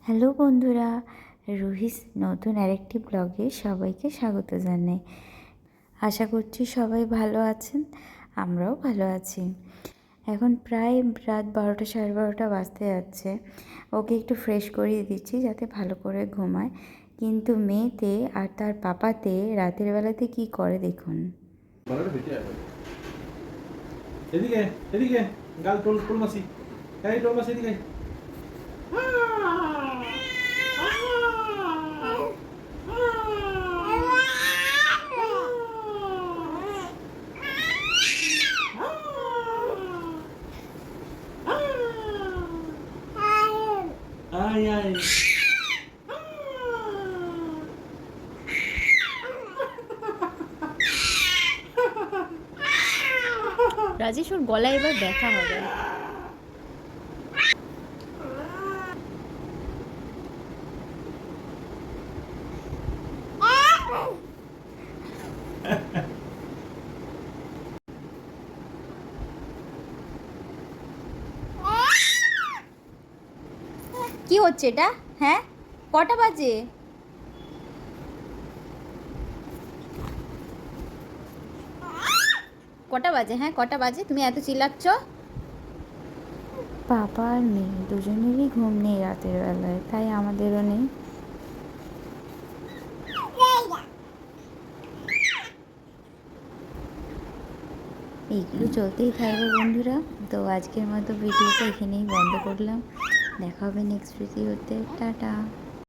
Hello বন্ধুরা, রুহিস নতুন আরেকটি ব্লগে সবাইকে স্বাগত জানাই। আশা করছি সবাই ভালো আছেন, আমরাও ভালো আছি। এখন প্রায় রাত 12টা 12:30 বাজতে যাচ্ছে। ওকে একটু ফ্রেশ করিয়ে দিচ্ছি যাতে ভালো করে ঘুমায়। কিন্তু মেয়েতে আর তার পাপাতে রাতের বেলাতে কি করে দেখুন। এদিকে এদিকে গাল টোল টোল মাসি, এই টোল মাসি এদিকে। আয় আয় রাজেশ, ওর গলায় এবার ব্যথা হবে। কি হচ্ছে এটা? হ্যাঁ, কটা বাজে? কটা বাজে? হ্যাঁ, কটা বাজে? তুমি এত চিল্লাচ্ছ? পাপা আর মেয়ে দুজনেরই ঘুম নেই রাতের বেলায়, তাই আমাদেরও নেই। এইগুলো চলতেই থাকবে বন্ধুরা। তো আজকের মতো ভিডিওটা এখানেই বন্ধ করলাম। দেখা হবে নেক্সট ভিডিওতে। টাটা।